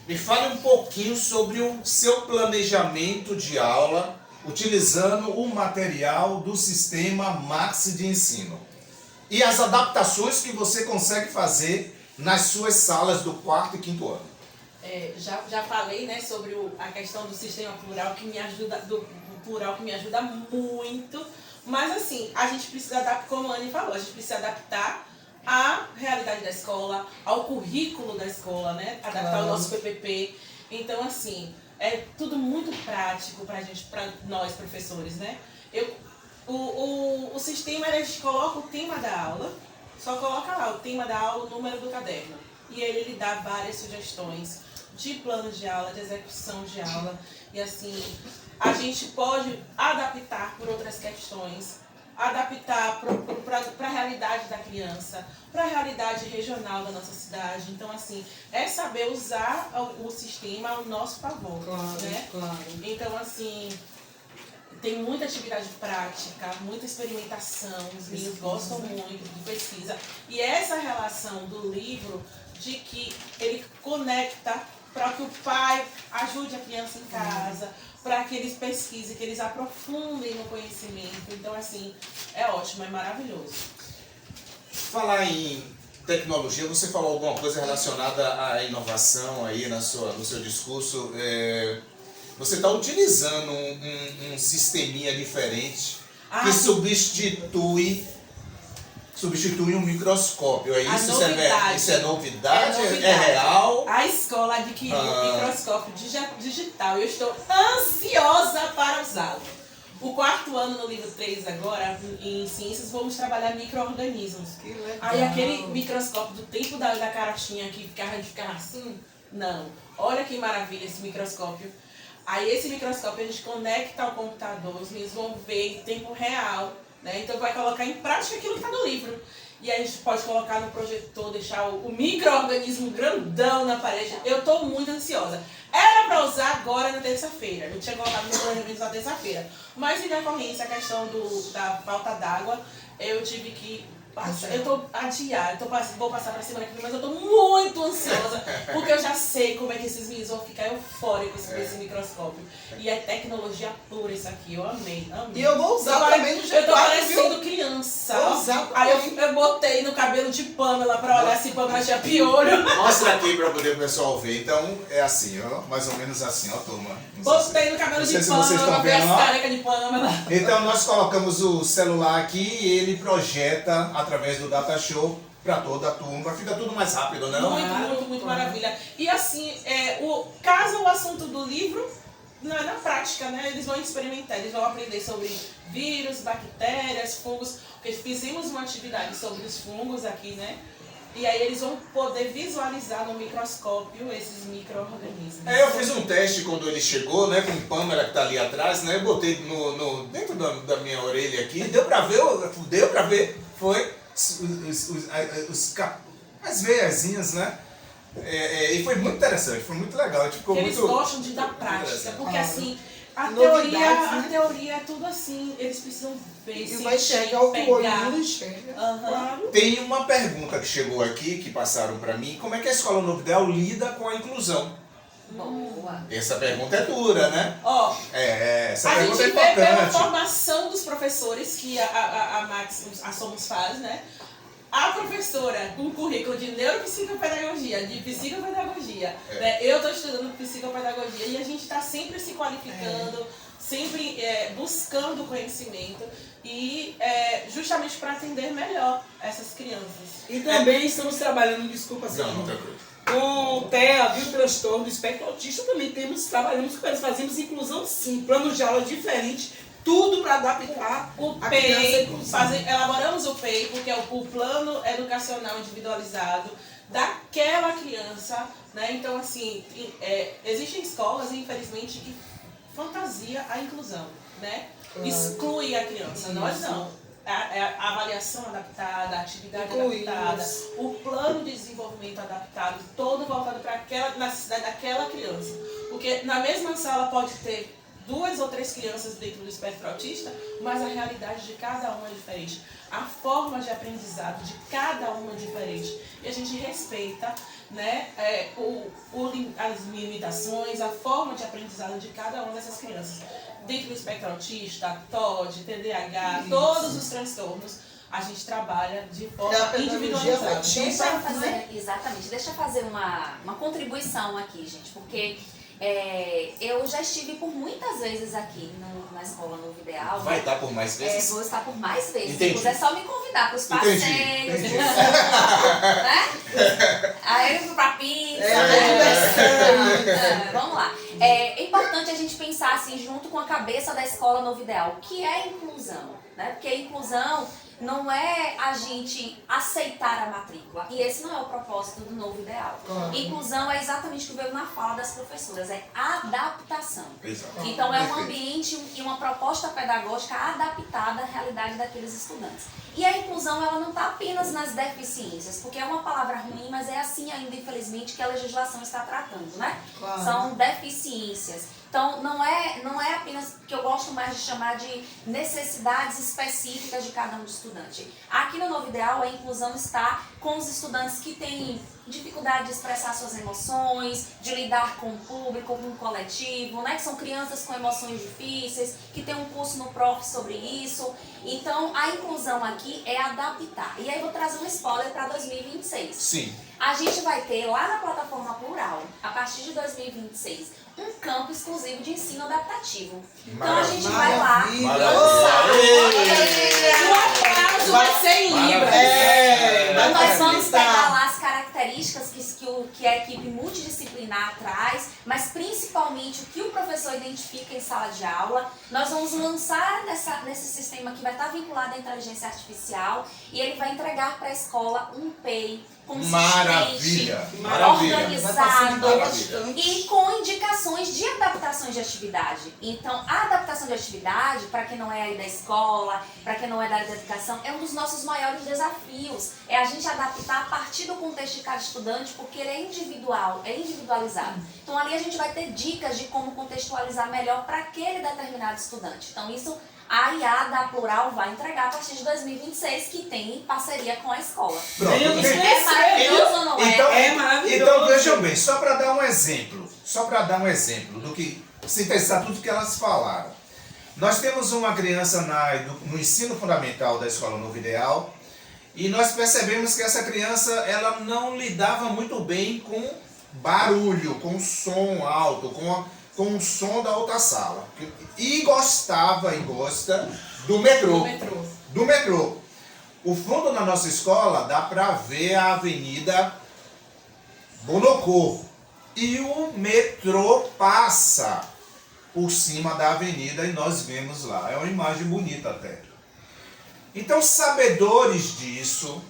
Me fale um pouquinho sobre o seu planejamento de aula utilizando o material do sistema Maxi de ensino e as adaptações que você consegue fazer nas suas salas do 4º e 5º ano. Já falei, né, sobre a questão do sistema plural que me ajuda, do plural que me ajuda muito, mas assim, a gente precisa adaptar, como a Anne falou, a gente precisa adaptar à realidade da escola, ao currículo da escola, né, adaptar o nosso PPP. Então assim, é tudo muito prático pra gente, pra nós professores, né. O sistema, a gente coloca o tema da aula, só coloca lá o tema da aula, o número do caderno, e ele dá várias sugestões de plano de aula, de execução de aula, e assim, a gente pode adaptar por outras questões, adaptar para a realidade da criança, para a realidade regional da nossa cidade. Então, assim, é saber usar o sistema ao nosso favor, né? Claro. Então, assim, tem muita atividade prática, muita experimentação, os meninos gostam muito de pesquisa. E essa relação do livro, de que ele conecta para que o pai ajude a criança em casa, para que eles pesquisem, que eles aprofundem no conhecimento. Então, assim, é ótimo, é maravilhoso. Falar em tecnologia, você falou alguma coisa relacionada à inovação aí no seu discurso. Você está utilizando um sisteminha diferente que substitui um microscópio. Isso é novidade? É real? A escola adquiriu um microscópio digital e eu estou ansiosa para usá-lo. O 4º ano no livro 3 agora, em ciências, vamos trabalhar micro-organismos. Que legal. Aí aquele microscópio do tempo da carochinha que a gente ficava assim, Não. Olha que maravilha esse microscópio. Aí esse microscópio a gente conecta ao computador, os meninos vão ver em tempo real, né? Então vai colocar em prática aquilo que está no livro. E aí a gente pode colocar no projetor, deixar o micro-organismo grandão na parede. Eu estou muito ansiosa. Era para usar agora na terça-feira. Eu tinha colocado no planejamento na terça-feira. Mas em decorrência a questão da falta d'água, eu tive que passar. Eu tô adiar, vou passar pra semana que vem, mas eu tô muito ansiosa, porque eu já sei como é que esses meninos vão ficar eufóricos com esse microscópio. E é tecnologia pura isso aqui, eu amei. E eu vou usar também no G4, eu tô parecendo viu? criança. Vou usar Aí também. eu botei no cabelo de Pamela pra olhar se Pamela tinha piolho. Mostra aqui para poder o pessoal ver. Então, é assim, ó, mais ou menos assim, ó, turma. Não sei se- Botei no cabelo não de sei se Pamela vocês pra estão ver as vendo, ó. carecas de Pamela. Então nós colocamos o celular aqui e ele projeta através do Data Show para toda a turma. Fica tudo mais rápido, né? Muito maravilha. E assim, caso o assunto do livro, na prática, né? Eles vão experimentar, eles vão aprender sobre vírus, bactérias, fungos, porque fizemos uma atividade sobre os fungos aqui, né? E aí eles vão poder visualizar no microscópio esses micro-organismos. Eu fiz um teste quando ele chegou, né, com o Pamela que tá ali atrás, né? Eu botei dentro da minha orelha aqui, deu pra ver, foi as veiazinhas, né? E foi muito interessante, foi muito legal. A gente ficou Porque eles muito... gostam de dar prática, porque assim, a Novidades, teoria, né? a teoria é tudo assim, eles precisam ver, E sentir, vai enxergar o que o olho pegar. não enxerga. Aham. Claro. Tem uma pergunta que chegou aqui, que passaram para mim, como é que a Escola Novo Ideal lida com a inclusão? Boa. Essa pergunta é dura, né? Ó, Essa a pergunta é gente vê pela importante. formação dos professores que a Max, a Somos faz, né? A professora com currículo de neuropsicopedagogia, de psicopedagogia, né? Eu estou estudando psicopedagogia e a gente está sempre se qualificando, sempre buscando conhecimento e justamente para atender melhor essas crianças. E também estamos trabalhando, desculpa, Não, tranquilo. com TEA, viu, transtorno do espectro autista, também trabalhamos com eles, fazemos inclusão sim, planos de aula diferentes, tudo para adaptar O a criança à PEI, inclusão. elaboramos o PEI, porque é o plano educacional individualizado daquela criança, né? Então, assim, existem escolas, infelizmente, que fantasia a inclusão, né? Exclui a criança, nós não. A avaliação adaptada, a atividade adaptada, o plano de desenvolvimento adaptado, todo voltado para aquela necessidade daquela criança. Porque na mesma sala pode ter 2 ou 3 crianças dentro do espectro autista, mas a realidade de cada uma é diferente. A forma de aprendizado de cada uma é diferente. E a gente respeita, né, as limitações, a forma de aprendizado de cada uma dessas crianças. Dentro do espectro autista, TOD, TDAH, todos os transtornos, a gente trabalha de forma individualizada. Deixa eu fazer, exatamente, deixa eu fazer uma contribuição aqui, gente, porque eu já estive por muitas vezes aqui na Escola Novo Ideal. Vai estar por mais vezes? Vou estar por mais vezes. Entendi. Se quiser só me convidar para os Entendi. passeios, Entendi. né? Aí eu vou pra pizza. Vamos lá. É importante a gente pensar assim, junto com a cabeça da Escola Novo Ideal, o que é inclusão, né? Porque a inclusão não é a gente aceitar a matrícula. E esse não é o propósito do Novo Ideal. Claro. Inclusão é exatamente o que veio na fala das professoras, é adaptação. Exato. Então é um Perfeito. ambiente e uma proposta pedagógica adaptada à realidade daqueles estudantes. E a inclusão ela não está apenas nas deficiências, porque é uma palavra ruim, mas é assim ainda, infelizmente, que a legislação está tratando, né? Claro. São deficiências. Então, não é apenas que eu gosto mais de chamar de necessidades específicas de cada um de estudante. Aqui no Novo Ideal, a inclusão está com os estudantes que têm dificuldade de expressar suas emoções, de lidar com o público, com o coletivo, né? Que são crianças com emoções difíceis, que tem um curso no Prof sobre isso. Então, a inclusão aqui é adaptar. E aí, vou trazer um spoiler para 2026. Sim. A gente vai ter lá na plataforma Plural, a partir de 2026, um campo exclusivo de ensino adaptativo. Então a gente vai lá lançar. O aplauso vai ser em Libras. Então nós vamos pegar lá as características que a equipe multidisciplinar traz, mas principalmente o que o professor identifica em sala de aula. Nós vamos lançar nesse sistema que vai estar vinculado à inteligência artificial e ele vai entregar para a escola um PEI consistente, Maravilha, maravilha. organizado Maravilha. e com indicações de adaptações de atividade. Então, a adaptação de atividade, para quem não é aí da escola, para quem não é da área da educação, é um dos nossos maiores desafios. É a gente adaptar a partir do contexto de cada estudante, porque ele é individual, é individualizado. Então, ali a gente vai ter dicas de como contextualizar melhor para aquele determinado estudante. Então, isso a IA da Plural vai entregar a partir de 2026, que tem parceria com a escola. Pronto. Venham nos É conhecer. maravilhoso ou não é? Então, É maravilhoso. então vejam bem, só para dar um exemplo do que sintetizar tudo que elas falaram. Nós temos uma criança no ensino fundamental da Escola Novo Ideal e nós percebemos que essa criança ela não lidava muito bem com barulho, com som alto, com o som da outra sala. E gostava e gosta do metrô. Do metrô. O fundo da nossa escola dá para ver a Avenida Bonocô. E o metrô passa por cima da avenida e nós vemos lá. É uma imagem bonita até. Então, sabedores disso,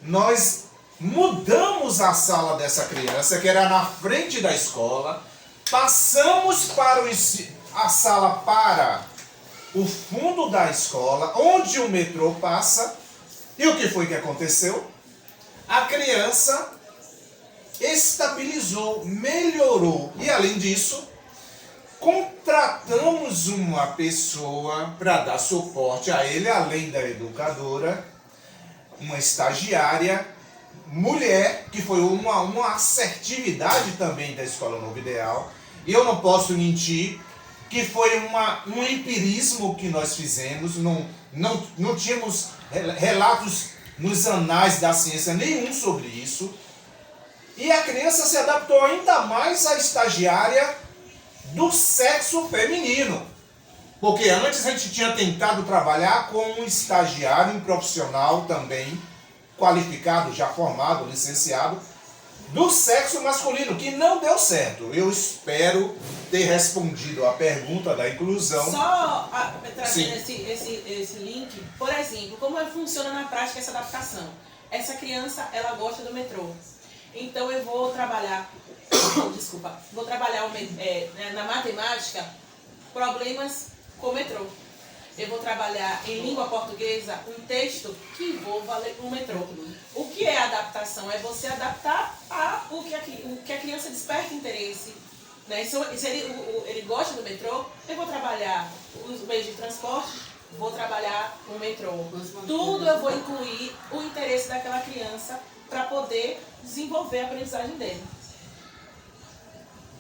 nós mudamos a sala dessa criança, que era na frente da escola, passamos para a sala para o fundo da escola, onde o metrô passa. E o que foi que aconteceu? A criança estabilizou, melhorou. E além disso, contratamos uma pessoa para dar suporte a ele, além da educadora, uma estagiária, mulher, que foi uma assertividade também da Escola Novo Ideal. E eu não posso mentir que foi um empirismo que nós fizemos, não tínhamos relatos nos anais da ciência nenhum sobre isso. E a criança se adaptou ainda mais à estagiária do sexo feminino. Porque antes a gente tinha tentado trabalhar com um estagiário, um profissional também, qualificado, já formado, licenciado, do sexo masculino, que não deu certo. Eu espero ter respondido a pergunta da inclusão. Só trazendo esse link, por exemplo, como funciona na prática essa adaptação? Essa criança, ela gosta do metrô. Então eu vou trabalhar, na matemática, problemas com o metrô. Eu vou trabalhar em língua portuguesa um texto que envolva o metrô. O que é adaptação? É você adaptar o que a criança desperta interesse. Né? Se ele gosta do metrô, eu vou trabalhar os meios de transporte, vou trabalhar o metrô. Tudo eu vou incluir o interesse daquela criança para poder desenvolver a aprendizagem dele.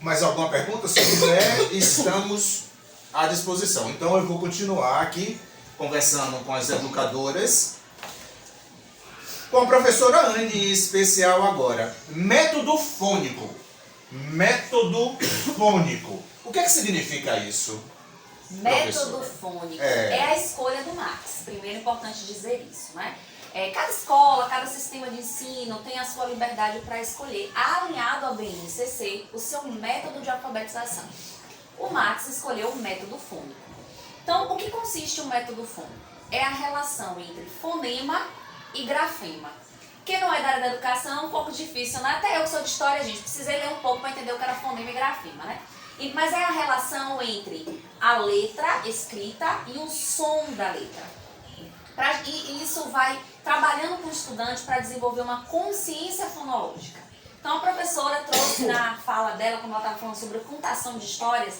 Mais alguma pergunta? Se tiver, estamos à disposição. Então eu vou continuar aqui conversando com as educadoras. Com a professora Anne, em especial agora. Método fônico. Método fônico. O que é que significa isso? Método professora? fônico É. é a escolha do Max. Primeiro é importante dizer isso, né? Cada escola, cada sistema de ensino tem a sua liberdade para escolher, alinhado ao BNCC, o seu método de alfabetização. O Max escolheu o método fônico. Então, o que consiste o método fônico? É a relação entre fonema e grafema. Quem não é da área da educação é um pouco difícil, né? Até eu que sou de história, gente, precisei ler um pouco para entender o que era fonema e grafema, né? Mas é a relação entre a letra escrita e o som da letra. E isso vai trabalhando com o estudante para desenvolver uma consciência fonológica. Então a professora trouxe na fala dela, quando ela estava falando sobre contação de histórias,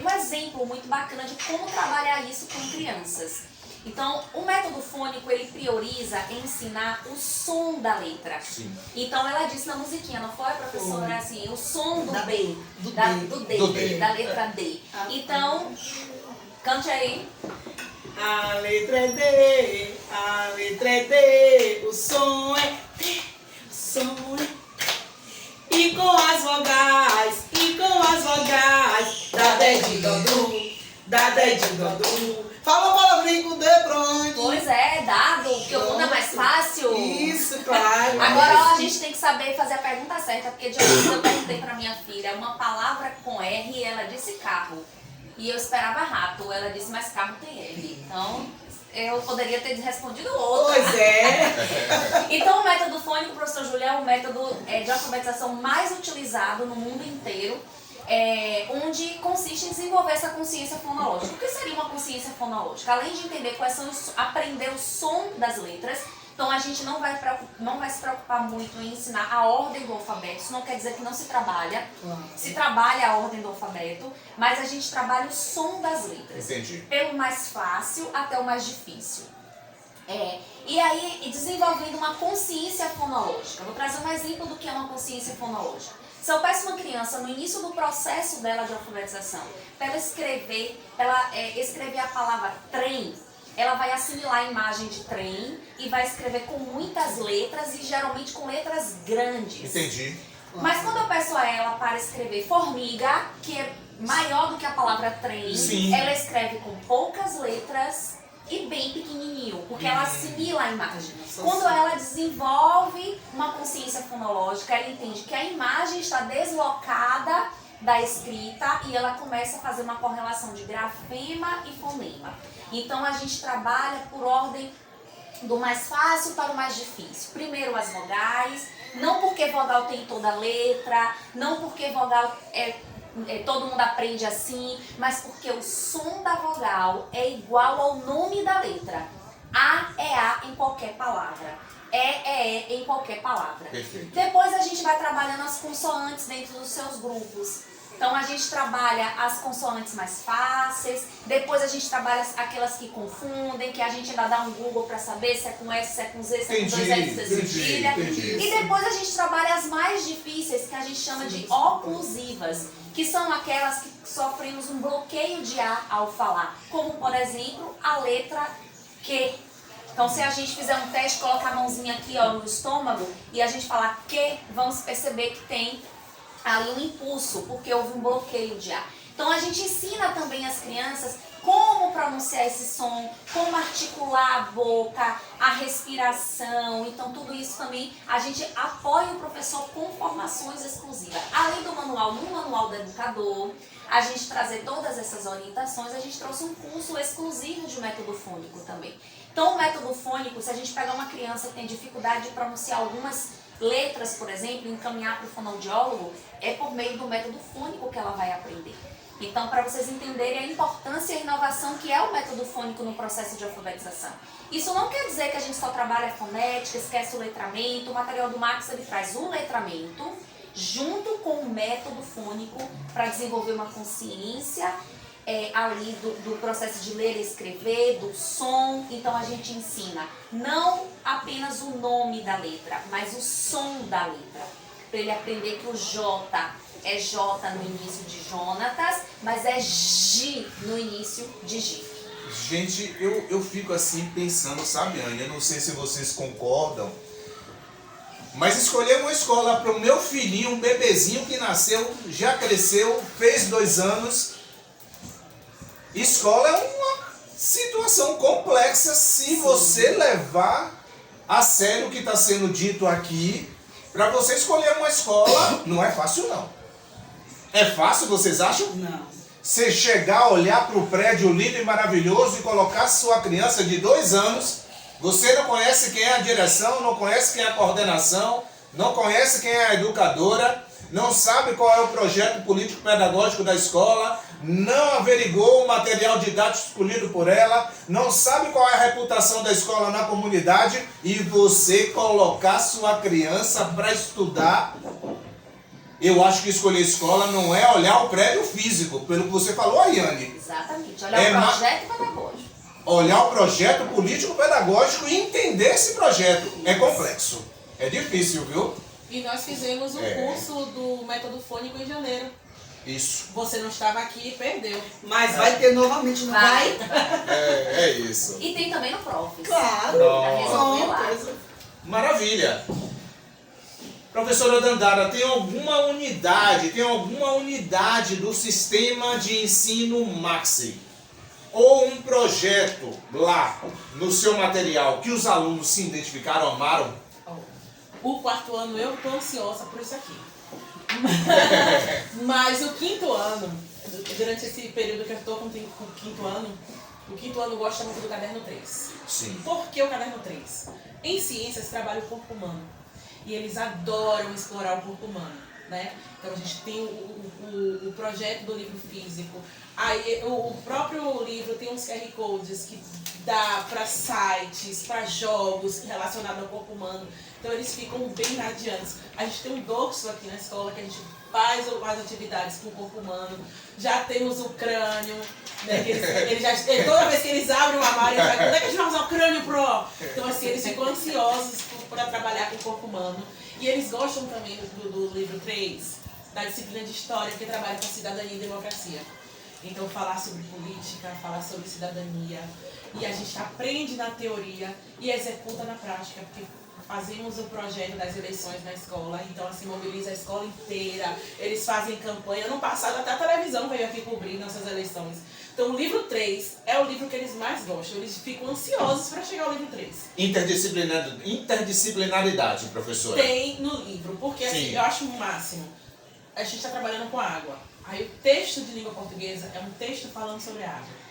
um exemplo muito bacana de como trabalhar isso com crianças. Então o método fônico ele prioriza ensinar o som da letra. Sim. Então ela disse na musiquinha, não foi, professora? Assim, o som do B, do D, da letra D. Então, cante aí. A letra é D, a letra é D, o som é D, o som é D. E com as vogais, dá D de Dodô, dá D de Dodô. Fala a palavrinha com D, pronto. Pois é, dado, porque o mundo é mais fácil. Isso, claro. Agora ó, a gente tem que saber fazer a pergunta certa, porque de vez eu perguntei pra minha filha uma palavra com R e ela disse carro. E eu esperava rato, ela disse, mas carro tem R. Então, eu poderia ter respondido outra. Pois é. Então, o método fônico, professor Júlio, é o método de alfabetização mais utilizado no mundo inteiro, onde consiste em desenvolver essa consciência fonológica. O que seria uma consciência fonológica? Além de entender quais são aprender o som das letras, então a gente não vai se preocupar muito em ensinar a ordem do alfabeto. Isso não quer dizer que não se trabalha. Se trabalha a ordem do alfabeto, mas a gente trabalha o som das letras. Entendi. Pelo mais fácil até o mais difícil. E aí, desenvolvendo uma consciência fonológica. Vou trazer um exemplo do que é uma consciência fonológica. Se eu peço uma criança, no início do processo dela de alfabetização, para ela escrever a palavra trem, ela vai assimilar a imagem de trem e vai escrever com muitas letras e geralmente com letras grandes. Entendi. Mas quando eu peço a ela para escrever formiga, que é maior do que a palavra trem, Sim. ela escreve com poucas letras e bem pequenininho, porque ela assimila a imagem. Quando ela desenvolve uma consciência fonológica, ela entende que a imagem está deslocada da escrita e ela começa a fazer uma correlação de grafema e fonema. Então a gente trabalha por ordem do mais fácil para o mais difícil. Primeiro as vogais, não porque vogal tem toda a letra, não porque vogal todo mundo aprende assim, mas porque o som da vogal é igual ao nome da letra. A é A em qualquer palavra. É E em qualquer palavra. Perfeito. Depois a gente vai trabalhando as consoantes dentro dos seus grupos. Então a gente trabalha as consoantes mais fáceis, depois a gente trabalha aquelas que confundem, que a gente ainda dá um Google para saber se é com S, se é com Z, se é com dois S, se é cedilha. E depois a gente trabalha as mais difíceis, que a gente chama de oclusivas, que são aquelas que sofremos um bloqueio de A ao falar, como por exemplo a letra Q. Então se a gente fizer um teste, colocar a mãozinha aqui no estômago e a gente falar Q, vamos perceber que tem ali um impulso, porque houve um bloqueio de ar. Então a gente ensina também as crianças como pronunciar esse som, como articular a boca, a respiração. Então tudo isso também a gente apoia o professor com formações exclusivas. Além do manual, no manual do educador, a gente trazer todas essas orientações, a gente trouxe um curso exclusivo de método fônico também. Então o método fônico, se a gente pegar uma criança que tem dificuldade de pronunciar algumas letras, por exemplo, encaminhar para o fonoaudiólogo, é por meio do método fônico que ela vai aprender. Então, para vocês entenderem a importância e a inovação que é o método fônico no processo de alfabetização. Isso não quer dizer que a gente só trabalha a fonética, esquece o letramento. O material do Max ele traz o letramento junto com o método fônico para desenvolver uma consciência ali do processo de ler e escrever, do som. Então a gente ensina não apenas o nome da letra, mas o som da letra, para ele aprender que o J é J no início de Jonatas, mas é G no início de G. Gente, eu fico assim pensando, sabe, Anne? Eu não sei se vocês concordam, mas escolher uma escola para o meu filhinho, um bebezinho que nasceu, já cresceu, fez 2 anos. Escola é uma situação complexa se você levar a sério o que está sendo dito aqui. Para você escolher uma escola, não é fácil não. É fácil, vocês acham? Não. Você chegar, olhar para o prédio lindo e maravilhoso e colocar sua criança de 2 anos, você não conhece quem é a direção, não conhece quem é a coordenação, não conhece quem é a educadora, não sabe qual é o projeto político-pedagógico da escola, não averigou o material didático escolhido por ela, não sabe qual é a reputação da escola na comunidade e você colocar sua criança para estudar. Eu acho que escolher escola não é olhar o prédio físico, pelo que você falou, Ayane. Exatamente, olhar o projeto pedagógico. Olhar o projeto político-pedagógico e entender esse projeto. É complexo, é difícil, viu? E nós fizemos um curso do método fônico em janeiro. Isso. Você não estava aqui e perdeu. Mas vai ter novamente, não vai? É isso. E tem também no Profis. Claro. Pra resolver lá. Maravilha. Professora Dandara, tem alguma unidade do sistema de ensino Maxi ou um projeto lá no seu material que os alunos se identificaram, amaram? O 4º ano eu estou ansiosa por isso aqui. Mas o 5º ano, durante esse período que eu estou com o 5º ano, O quinto ano gosta muito do caderno 3. Sim. Por que o caderno 3? Em ciências trabalha o corpo humano. E eles adoram explorar o corpo humano, né? Então a gente tem o projeto do livro físico. Aí o próprio livro tem uns QR Codes que dá para sites, para jogos relacionados ao corpo humano. Então eles ficam bem radiantes. A gente tem um dorso aqui na escola que a gente faz as atividades com o corpo humano. Já temos o crânio, né? Que toda vez que eles abrem o armário, eles falam, quando é que a gente vai usar o crânio pro? Então assim, eles ficam ansiosos para trabalhar com o corpo humano. E eles gostam também do livro 3, da disciplina de história, que trabalha com cidadania e democracia. Então falar sobre política, falar sobre cidadania. E a gente aprende na teoria e executa na prática, porque fazemos o projeto das eleições na escola, então assim, mobiliza a escola inteira, eles fazem campanha. Ano passado até a televisão veio aqui cobrir nossas eleições. Então o livro 3 é o livro que eles mais gostam, eles ficam ansiosos para chegar ao livro 3. Interdisciplinaridade, professora. Tem no livro, porque assim, eu acho o máximo. A gente está trabalhando com água. Aí o texto de língua portuguesa é um texto falando sobre a água.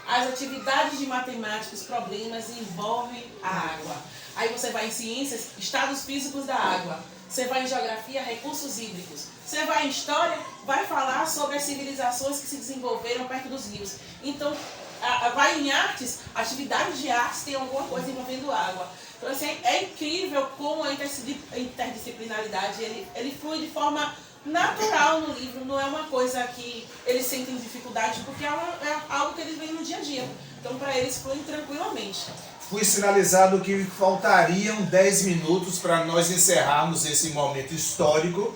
As atividades de matemática, os problemas envolvem a água. Aí você vai em ciências, estados físicos da água. Você vai em geografia, recursos hídricos. Você vai em história, vai falar sobre as civilizações que se desenvolveram perto dos rios. Então, vai em artes, atividades de artes tem alguma coisa envolvendo água. Então, assim, é incrível como a interdisciplinaridade ele flui de forma natural no livro, não é uma coisa que eles sentem dificuldade, porque é algo que eles veem no dia a dia. Então, para eles, flui tranquilamente. Fui sinalizado que faltariam 10 minutos para nós encerrarmos esse momento histórico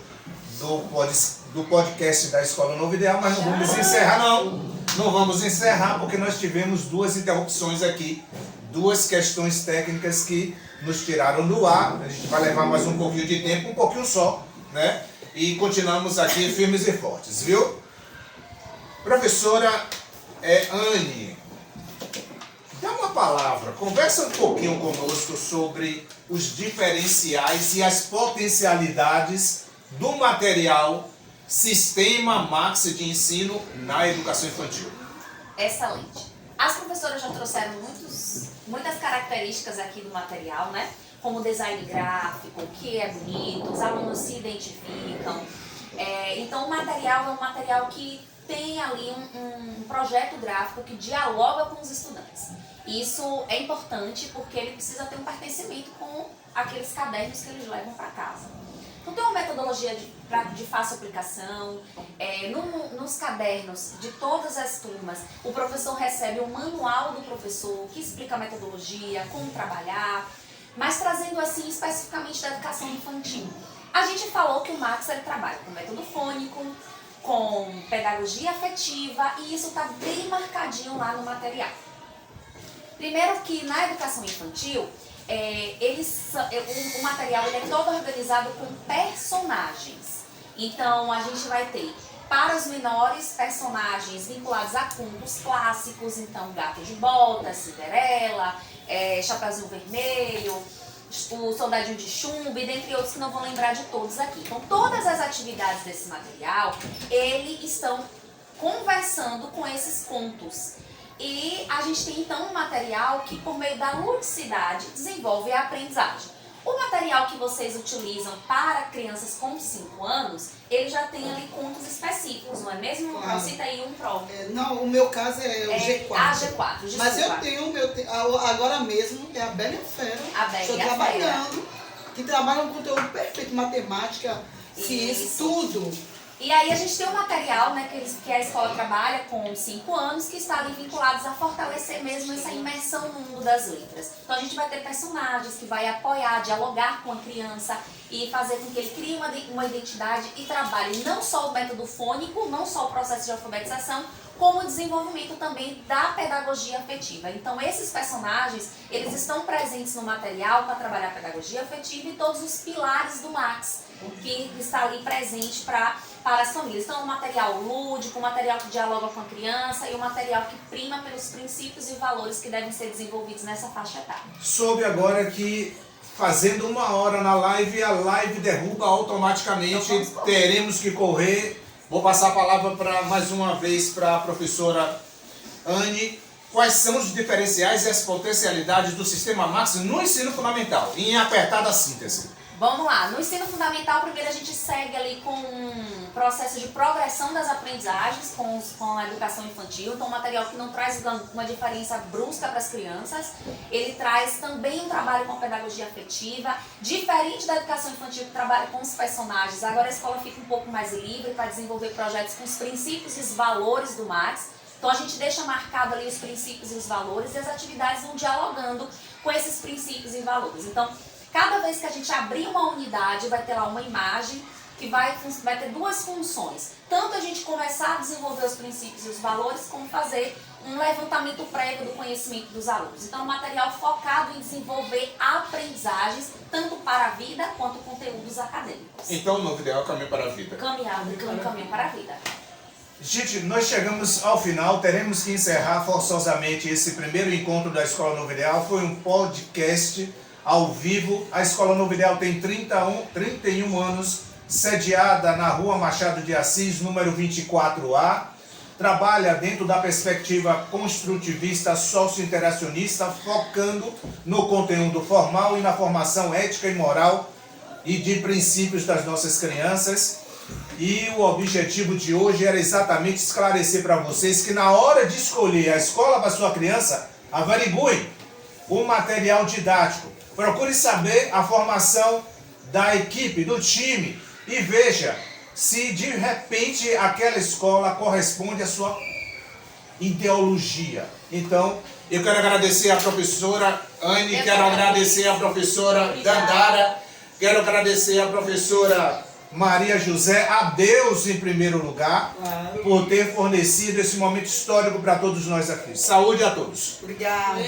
do podcast da Escola Novo Ideal, mas não vamos encerrar, não. Não vamos encerrar, porque nós tivemos duas interrupções aqui, duas questões técnicas que nos tiraram do ar. A gente vai levar mais um pouquinho de tempo, um pouquinho só, né? E continuamos aqui firmes e fortes, viu? Professora Anne, dá uma palavra, conversa um pouquinho conosco sobre os diferenciais e as potencialidades do material Sistema Max de Ensino na Educação Infantil. Excelente. As professoras já trouxeram muitas características aqui do material, né? Como design gráfico, o que é bonito, os alunos se identificam. Então o material é um material que tem ali um projeto gráfico que dialoga com os estudantes. Isso é importante porque ele precisa ter um pertencimento com aqueles cadernos que eles levam para casa. Então tem uma metodologia de fácil aplicação. Nos cadernos de todas as turmas, o professor recebe um manual do professor que explica a metodologia, como trabalhar, mas trazendo assim especificamente da educação infantil. A gente falou que o Max ele trabalha com método fônico, com pedagogia afetiva, e isso está bem marcadinho lá no material. Primeiro que na educação infantil, o material ele é todo organizado com personagens. Então a gente vai ter, para os menores, personagens vinculados a contos clássicos, então Gato de Bota, Cinderela, Chapeuzinho Vermelho, o Soldadinho de Chumbo, e dentre outros que não vou lembrar de todos aqui. Então todas as atividades desse material, eles estão conversando com esses contos. E a gente tem então um material que, por meio da ludicidade, desenvolve a aprendizagem. O material que vocês utilizam para crianças com 5 anos, ele já tem ali contos específicos, não é mesmo? Claro. Cita aí um próprio. Não, o meu caso é o G4. G4, desculpa. Mas eu tenho, agora mesmo, é a Bela e a Fera. A Bela Estou e a trabalhando, que trabalha um conteúdo perfeito, matemática, ciência, Isso. tudo. E aí a gente tem um material, né, que a escola trabalha com 5 anos, que está ali vinculados a fortalecer mesmo essa imersão no mundo das letras. Então a gente vai ter personagens que vai apoiar, dialogar com a criança e fazer com que ele crie uma identidade e trabalhe não só o método fônico, não só o processo de alfabetização, como o desenvolvimento também da pedagogia afetiva. Então esses personagens, eles estão presentes no material para trabalhar a pedagogia afetiva e todos os pilares do Max, que está ali presente para as famílias. Então, um material lúdico, um material que dialoga com a criança e um material que prima pelos princípios e valores que devem ser desenvolvidos nessa faixa etária. Soube agora que, fazendo 1 hora na live, a live derruba automaticamente, teremos que correr. Vou passar a palavra mais uma vez para a professora Anne quais são os diferenciais e as potencialidades do sistema Max no ensino fundamental, em apertada síntese. Vamos lá, no ensino fundamental, primeiro a gente segue ali com um processo de progressão das aprendizagens com a educação infantil, então um material que não traz uma diferença brusca para as crianças, ele traz também um trabalho com pedagogia afetiva, diferente da educação infantil que trabalha com os personagens, agora a escola fica um pouco mais livre para desenvolver projetos com os princípios e os valores do Max, então a gente deixa marcado ali os princípios e os valores e as atividades vão dialogando com esses princípios e valores. Então, cada vez que a gente abrir uma unidade, vai ter lá uma imagem que vai ter duas funções. Tanto a gente começar a desenvolver os princípios e os valores, como fazer um levantamento prévio do conhecimento dos alunos. Então, um material focado em desenvolver aprendizagens, tanto para a vida quanto conteúdos acadêmicos. Então, o novo ideal é o caminho para a vida. Caminho para a vida. Gente, nós chegamos ao final, teremos que encerrar forçosamente esse primeiro encontro da Escola Novo Ideal. Foi um podcast ao vivo. A Escola Novo Ideal tem 31 anos, sediada na Rua Machado de Assis, número 24A. Trabalha dentro da perspectiva construtivista socio-interacionista, focando no conteúdo formal e na formação ética e moral e de princípios das nossas crianças. E o objetivo de hoje era exatamente esclarecer para vocês que na hora de escolher a escola para sua criança, averiguem o material didático. Procure saber a formação da equipe, do time e veja se de repente aquela escola corresponde à sua ideologia. Então, eu quero agradecer a professora Anne, quero agradecer a professora Dandara, quero agradecer a professora Maria José, a Deus em primeiro lugar, por ter fornecido esse momento histórico para todos nós aqui. Saúde a todos. Obrigada.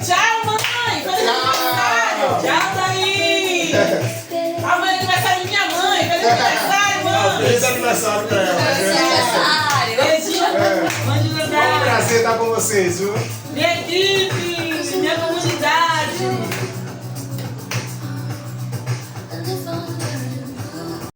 Tchau, mãe! Feliz aniversário! Tchau, Daí! Amanhã é aniversário de minha mãe! Feliz aniversário, mãe! Feliz aniversário para ela. Beijinho! Mande É um prazer estar com vocês, viu? Minha equipe! Minha comunidade!